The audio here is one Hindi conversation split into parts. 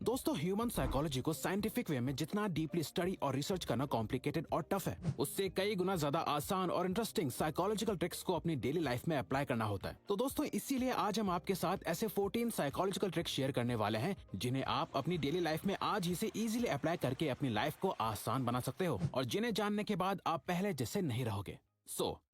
दोस्तों, ह्यूमन साइकोलॉजी को साइंटिफिक वे में जितना डीपली स्टडी और रिसर्च करना कॉम्प्लिकेटेड और टफ है, उससे कई गुना ज्यादा आसान और इंटरेस्टिंग साइकोलॉजिकल ट्रिक्स को अपनी डेली लाइफ में अप्लाई करना होता है। तो दोस्तों, इसीलिए आज हम आपके साथ ऐसे 14 साइकोलॉजिकल ट्रिक्स शेयर करने वाले हैं जिन्हें आप अपनी डेली लाइफ में आज ही से इजीली अप्लाई करके अपनी लाइफ को आसान बना सकते हो और जिन्हें जानने के बाद आप पहले जैसे नहीं रहोगे।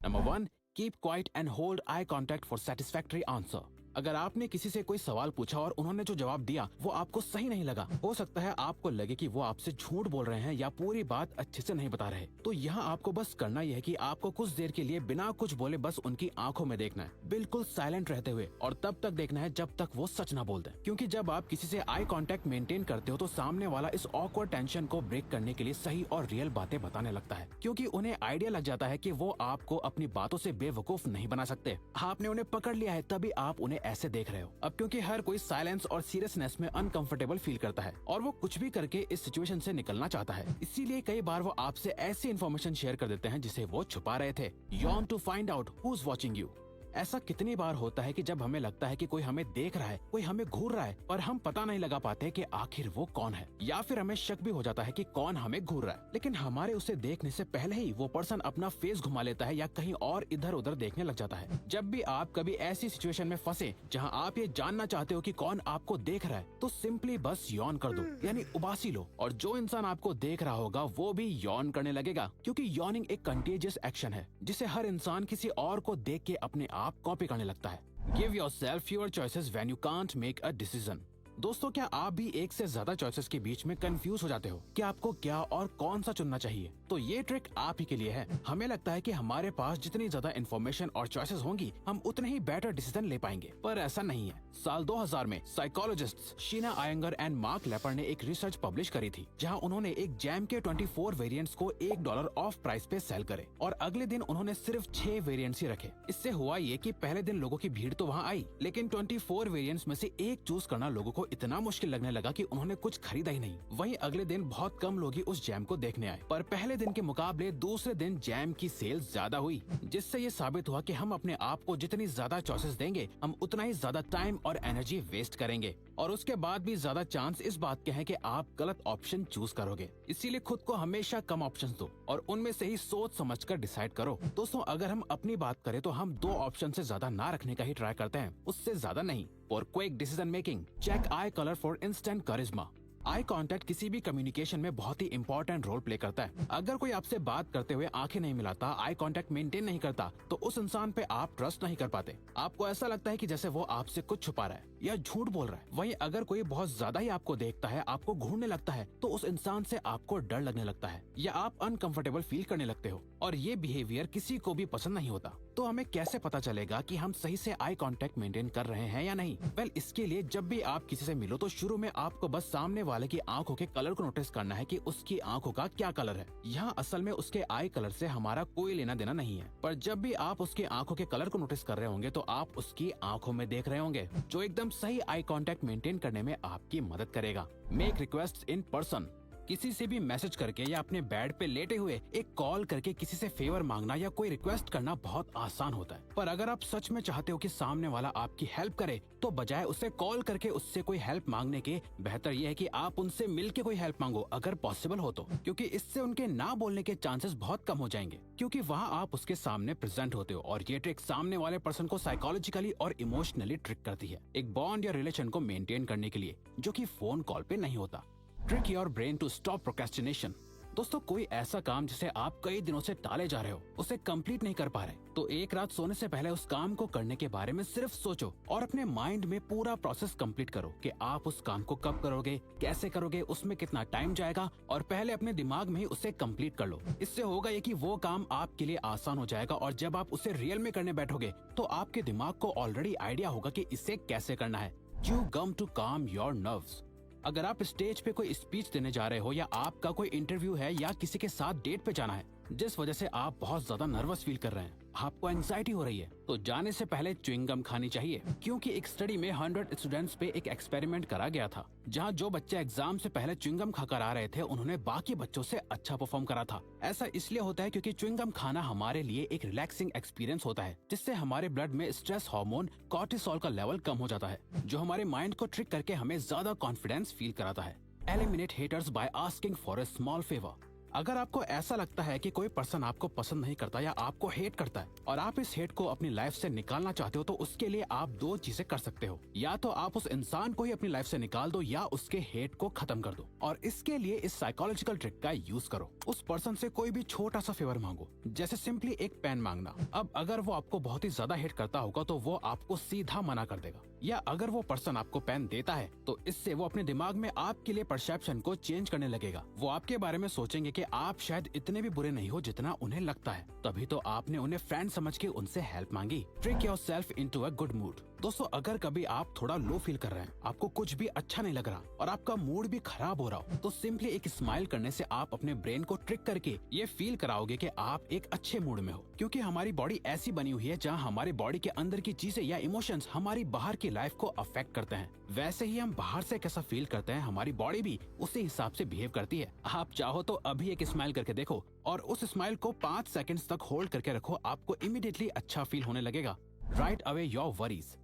Number 1, keep quiet and hold eye contact for satisfactory answer. अगर आपने किसी से कोई सवाल पूछा और उन्होंने जो जवाब दिया वो आपको सही नहीं लगा, हो सकता है आपको लगे कि वो आपसे झूठ बोल रहे हैं या पूरी बात अच्छे से नहीं बता रहे, तो यहाँ आपको बस करना यह है कि आपको कुछ देर के लिए बिना कुछ बोले बस उनकी आंखों में देखना है, बिल्कुल साइलेंट रहते हुए, और तब तक देखना है जब तक वो सच ना बोल दें। क्योंकि जब आप किसी से आई कांटेक्ट मेंटेन करते हो तो सामने वाला इस ऑकवर्ड टेंशन को ब्रेक करने के लिए सही और रियल बातें बताने लगता है, क्योंकि उन्हें आइडिया लग जाता है कि वो आपको अपनी बातों से बेवकूफ नहीं बना सकते। आपने उन्हें पकड़ लिया है तभी आप उन्हें ऐसे देख रहे हो। अब क्योंकि हर कोई साइलेंस और सीरियसनेस में अनकंफर्टेबल फील करता है और वो कुछ भी करके इस सिचुएशन से निकलना चाहता है, इसीलिए कई बार वो आपसे ऐसी इन्फॉर्मेशन शेयर कर देते हैं जिसे वो छुपा रहे थे। Yawn to find out who is watching you. ऐसा कितनी बार होता है कि जब हमें लगता है कि कोई हमें देख रहा है, कोई हमें घूर रहा है, पर हम पता नहीं लगा पाते कि आखिर वो कौन है, या फिर हमें शक भी हो जाता है कि कौन हमें घूर रहा है, लेकिन हमारे उसे देखने से पहले ही वो पर्सन अपना फेस घुमा लेता है या कहीं और इधर उधर देखने लग जाता है। जब भी आप कभी ऐसी सिचुएशन में फंसे जहां आप ये जानना चाहते हो कि कौन आपको देख रहा है, तो सिंपली बस यॉन कर दो, यानी उबासी लो, और जो इंसान आपको देख रहा होगा वो भी यॉन करने लगेगा, क्योंकि यॉनिंग एक कंटेजियस एक्शन है जिसे हर इंसान किसी और को देख के अपने आप कॉपी करने लगता है। Give yourself fewer choices when you can't make a decision. दोस्तों, क्या आप भी एक से ज्यादा चॉइसेस के बीच में कंफ्यूज हो जाते हो कि आपको क्या और कौन सा चुनना चाहिए? तो ये ट्रिक आप ही के लिए है। हमें लगता है कि हमारे पास जितनी ज्यादा इन्फॉर्मेशन और चॉइसेस होंगी हम उतने ही बेटर डिसीजन ले पाएंगे, पर ऐसा नहीं है। साल 2000 में psychologists Sheena Iyengar and Mark Lepper ने एक रिसर्च पब्लिश करी थी जहां उन्होंने एक जैम के 24 वेरिएंट्स को $1 ऑफ प्राइस पे सेल करे और अगले दिन उन्होंने सिर्फ 6 वेरिएंट्स ही रखे। इससे हुआ ये कि पहले दिन लोगों की भीड़ तो वहाँ आई, लेकिन 24 वेरिएंट्स में से एक चूज करना लोगों को इतना मुश्किल लगने लगा कि उन्होंने कुछ खरीदा ही नहीं। वहीं अगले दिन बहुत कम लोग ही उस जैम को देखने आए, पर पहले दिन के मुकाबले दूसरे दिन जैम की सेल ज्यादा हुई, जिससे ये साबित हुआ कि हम अपने आप को जितनी ज्यादा चॉइसेस देंगे हम उतना ही ज्यादा टाइम और एनर्जी वेस्ट करेंगे, और उसके बाद भी ज्यादा चांस इस बात के हैं कि आप गलत ऑप्शन चूज करोगे। इसीलिए खुद को हमेशा कम ऑप्शंस दो और उनमें से ही सोच समझकर डिसाइड करो। दोस्तों, अगर हम अपनी बात करें तो हम 2 ऑप्शन से ज्यादा ना रखने का ही ट्राई करते हैं, उससे ज्यादा नहीं। For quick decision making, check eye colour for instant charisma. Eye contact किसी भी कम्युनिकेशन में बहुत ही इंपॉर्टेंट रोल प्ले करता है। अगर कोई आपसे बात करते हुए आंखें नहीं मिलाता, आई कांटेक्ट मेंटेन नहीं करता, तो उस इंसान पे आप ट्रस्ट नहीं कर पाते। आपको ऐसा लगता है कि जैसे वो आपसे कुछ छुपा रहा है या झूठ बोल रहा है। वहीं अगर कोई बहुत ज्यादा ही आपको देखता है, आपको घूरने लगता है, तो उस इंसान से आपको डर लगने लगता है या आप अनकंफर्टेबल फील करने लगते हो, और ये बिहेवियर किसी को भी पसंद नहीं होता। तो हमें कैसे पता चलेगा कि हम सही से आई कांटेक्ट मेंटेन कर रहे हैं या नहीं? वेल, इसके लिए जब भी आप किसी से मिलो तो शुरू में आपको बस सामने वाले की आंखों के कलर को नोटिस करना है कि उसकी आंखों का क्या कलर है। यहाँ असल में उसके आई कलर से हमारा कोई लेना देना नहीं है, पर जब भी आप उसकी आंखों के कलर को नोटिस कर रहे होंगे तो आप उसकी आंखों में देख रहे होंगे, जो एकदम सही आई कांटेक्ट मेंटेन करने में आपकी मदद करेगा। Make request in person. किसी से भी मैसेज करके या अपने बेड पे लेटे हुए एक कॉल करके किसी से फेवर मांगना या कोई रिक्वेस्ट करना बहुत आसान होता है, पर अगर आप सच में चाहते हो कि सामने वाला आपकी हेल्प करे तो बजाय उसे कॉल करके उससे कोई हेल्प मांगने के बेहतर ये है कि आप उनसे मिलके कोई हेल्प मांगो, अगर पॉसिबल हो तो, क्योंकि इससे उनके ना बोलने के चांसेस बहुत कम हो जाएंगे, क्योंकि वहाँ आप उसके सामने प्रेजेंट होते हो। और ये ट्रिक सामने वाले पर्सन को साइकोलॉजिकली और इमोशनली ट्रिक करती है, एक बॉन्ड या रिलेशन को मेंटेन करने के लिए, जो कि फोन कॉल पे नहीं होता। Trick your brain to stop procrastination. दोस्तों, कोई ऐसा काम जिसे आप कई दिनों से टाले जा रहे हो, उसे कंप्लीट नहीं कर पा रहे, तो एक रात सोने से पहले उस काम को करने के बारे में सिर्फ सोचो और अपने माइंड में पूरा प्रोसेस कंप्लीट करो कि आप उस काम को कब करोगे, कैसे करोगे, उसमें कितना टाइम जाएगा, और पहले अपने दिमाग में ही उसे कंप्लीट कर लो। इससे होगा ये कि वो काम आपके लिए आसान हो जाएगा, और जब आप उसे रियल में करने बैठोगे तो आपके दिमाग को ऑलरेडी आइडिया होगा कि इसे कैसे करना है। Chew gum to calm your nerves. अगर आप स्टेज पे कोई स्पीच देने जा रहे हो या आपका कोई इंटरव्यू है या किसी के साथ डेट पे जाना है, जिस वजह से आप बहुत ज्यादा नर्वस फील कर रहे हैं, आपको एंजाइटी हो रही है, तो जाने से पहले च्युइंग गम खानी चाहिए। क्योंकि एक स्टडी में 100 स्टूडेंट्स पे एक एक्सपेरिमेंट करा गया था, जहां जो बच्चे एग्जाम से पहले च्युइंग गम खाकर आ रहे थे, उन्होंने बाकी बच्चों से अच्छा परफॉर्म करा था। ऐसा इसलिए होता है क्योंकि च्युइंग गम खाना हमारे लिए एक रिलैक्सिंग एक्सपीरियंस होता है, जिससे हमारे ब्लड में स्ट्रेस हार्मोन कॉर्टिसोल का लेवल कम हो जाता है, जो हमारे माइंड को ट्रिक करके हमें ज्यादा कॉन्फिडेंस फील कराता है। Eliminate haters by asking for a small favour. अगर आपको ऐसा लगता है कि कोई पर्सन आपको पसंद नहीं करता या आपको हेट करता है और आप इस हेट को अपनी लाइफ से निकालना चाहते हो, तो उसके लिए आप दो चीजें कर सकते हो। या तो आप उस इंसान को ही अपनी लाइफ से निकाल दो या उसके हेट को खत्म कर दो। और इसके लिए इस साइकोलॉजिकल ट्रिक का यूज करो। उस पर्सन से कोई भी छोटा सा फेवर मांगो, जैसे सिंपली एक पेन मांगना। अब अगर वो आपको बहुत ही ज्यादा हेट करता होगा तो वो आपको सीधा मना कर देगा। या अगर वो पर्सन आपको पेन देता है तो इससे वो अपने दिमाग में आपके लिए परसेप्शन को चेंज करने लगेगा। वो आपके बारे में सोचेंगे कि आप शायद इतने भी बुरे नहीं हो जितना उन्हें लगता है। तभी तो आपने उन्हें फ्रेंड समझ के उनसे हेल्प मांगी। Trick yourself into a good mood. दोस्तों, अगर कभी आप थोड़ा लो फील कर रहे हैं, आपको कुछ भी अच्छा नहीं लग रहा और आपका मूड भी खराब हो रहा हो, तो सिंपली एक स्माइल करने से आप अपने ब्रेन को ट्रिक करके ये फील कराओगे कि आप एक अच्छे मूड में हो। क्योंकि हमारी बॉडी ऐसी बनी हुई है जहाँ हमारे बॉडी के अंदर की चीजें या इमोशंस हमारी बाहर की लाइफ को अफेक्ट करते हैं। वैसे ही हम बाहर से कैसा फील करते हैं, हमारी बॉडी भी उसी हिसाब से बिहेव करती है। आप चाहो तो अभी एक स्माइल करके देखो और उस स्माइल को 5 सेकंड्स तक होल्ड करके रखो। आपको इमीडिएटली अच्छा फील होने लगेगा। Right away your worries.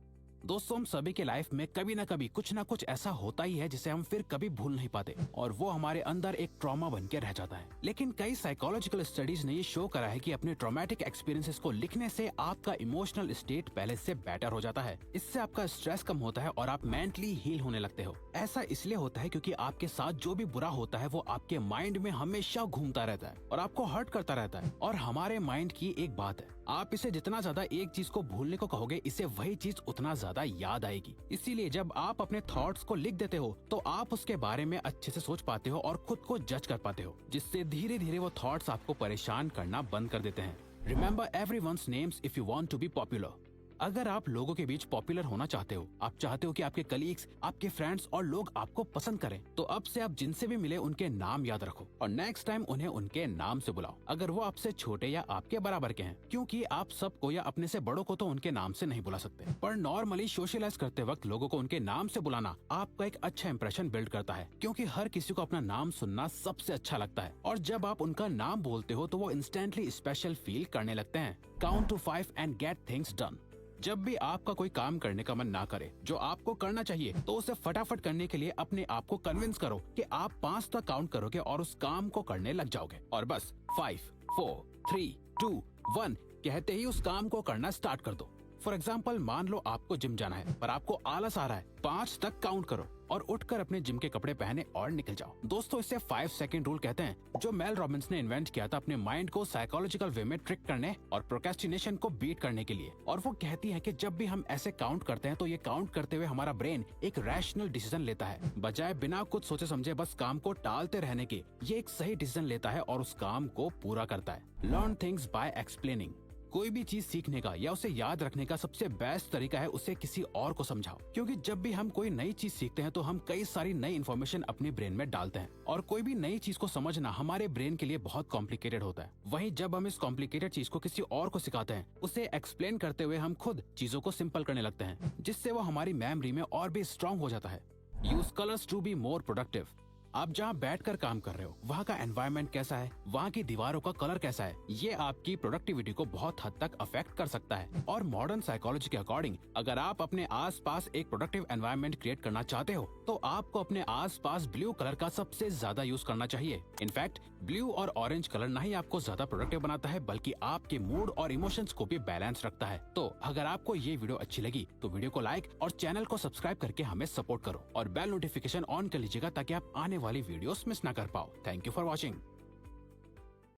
दोस्तों, हम सभी के लाइफ में कभी ना कभी कुछ ना कुछ ऐसा होता ही है जिसे हम फिर कभी भूल नहीं पाते और वो हमारे अंदर एक ट्रॉमा बन के रह जाता है। लेकिन कई साइकोलॉजिकल स्टडीज ने ये शो करा है कि अपने ट्रॉमेटिक एक्सपीरियंसेस को लिखने से आपका इमोशनल स्टेट पहले से बेटर हो जाता है। इससे आपका स्ट्रेस कम होता है और आप मेंटली हील होने लगते हो। ऐसा इसलिए होता है क्योंकि आपके साथ जो भी बुरा होता है वो आपके माइंड में हमेशा घूमता रहता है और आपको हर्ट करता रहता है। और हमारे माइंड की एक बात है, आप इसे जितना ज्यादा एक चीज को भूलने को कहोगे, इसे वही चीज उतना ज्यादा याद आएगी। इसीलिए जब आप अपने थॉट्स को लिख देते हो तो आप उसके बारे में अच्छे से सोच पाते हो और खुद को जज कर पाते हो, जिससे धीरे धीरे वो थॉट्स आपको परेशान करना बंद कर देते हैं। Remember everyone's names if you want to be popular. अगर आप लोगों के बीच पॉपुलर होना चाहते हो, आप चाहते हो कि आपके कलीग्स, आपके फ्रेंड्स और लोग आपको पसंद करें, तो अब से आप जिनसे भी मिले उनके नाम याद रखो और नेक्स्ट टाइम उन्हें उनके नाम से बुलाओ, अगर वो आपसे छोटे या आपके बराबर के हैं। क्योंकि आप सबको या अपने से बड़ों को तो उनके नाम से नहीं बुला सकते, पर नॉर्मली सोशलाइज करते वक्त लोगों को उनके नाम से बुलाना आपका एक अच्छा इंप्रेशन बिल्ड करता है। क्योंकि हर किसी को अपना नाम सुनना सबसे अच्छा लगता है और जब आप उनका नाम बोलते हो तो वो इंस्टेंटली स्पेशल फील करने लगते हैं। Count to 5 and get things done. जब भी आपका कोई काम करने का मन ना करे जो आपको करना चाहिए, तो उसे फटाफट करने के लिए अपने आप को कन्विंस करो कि आप 5 तक काउंट करोगे और उस काम को करने लग जाओगे। और बस 5, 4, 3, 2, 1 कहते ही उस काम को करना स्टार्ट कर दो। फॉर एग्जाम्पल, मान लो आपको जिम जाना है पर आपको आलस आ रहा है, 5 तक काउंट करो और उठकर अपने जिम के कपड़े पहने और निकल जाओ। दोस्तों, इसे 5 सेकंड रूल कहते हैं, जो मेल रॉबिन्स ने इन्वेंट किया था अपने माइंड को साइकोलॉजिकल वे में ट्रिक करने और प्रोक्रेस्टिनेशन को बीट करने के लिए। और वो कहती है कि जब भी हम ऐसे काउंट करते हैं तो ये काउंट करते हुए हमारा ब्रेन एक रैशनल डिसीजन लेता है, बजाय बिना कुछ सोचे समझे बस काम को टालते रहने के। ये एक सही डिसीजन लेता है और उस काम को पूरा करता है। Learn things by explaining. कोई भी चीज सीखने का या उसे याद रखने का सबसे बेस्ट तरीका है उसे किसी और को समझाओ। क्योंकि जब भी हम कोई नई चीज सीखते हैं तो हम कई सारी नई इन्फॉर्मेशन अपने ब्रेन में डालते हैं और कोई भी नई चीज को समझना हमारे ब्रेन के लिए बहुत कॉम्प्लिकेटेड होता है। वहीं जब हम इस कॉम्प्लिकेटेड चीज को किसी और को सिखाते हैं, उसे एक्सप्लेन करते हुए हम खुद चीजों को सिंपल करने लगते हैं, जिससे वो हमारी मेमोरी में और भी स्ट्रॉन्ग हो जाता है। Use colours to be more productive. आप जहाँ बैठकर काम कर रहे हो वहाँ का एनवायरनमेंट कैसा है, वहाँ की दीवारों का कलर कैसा है, ये आपकी प्रोडक्टिविटी को बहुत हद तक अफेक्ट कर सकता है। और मॉडर्न साइकोलॉजी के अकॉर्डिंग अगर आप अपने आसपास एक प्रोडक्टिव एनवायरनमेंट क्रिएट करना चाहते हो तो आपको अपने आसपास ब्लू कलर का सबसे ज्यादा यूज करना चाहिए। इनफैक्ट ब्लू और ऑरेंज कलर न ही आपको ज्यादा प्रोडक्टिव बनाता है बल्कि आपके मूड और इमोशंस को भी बैलेंस रखता है। तो अगर आपको ये वीडियो अच्छी लगी तो वीडियो को लाइक और चैनल को सब्सक्राइब करके हमें सपोर्ट करो और बेल नोटिफिकेशन ऑन कर लीजिएगा ताकि आप आने वाली वीडियोस मिस ना कर पाओ। Thank you for watching.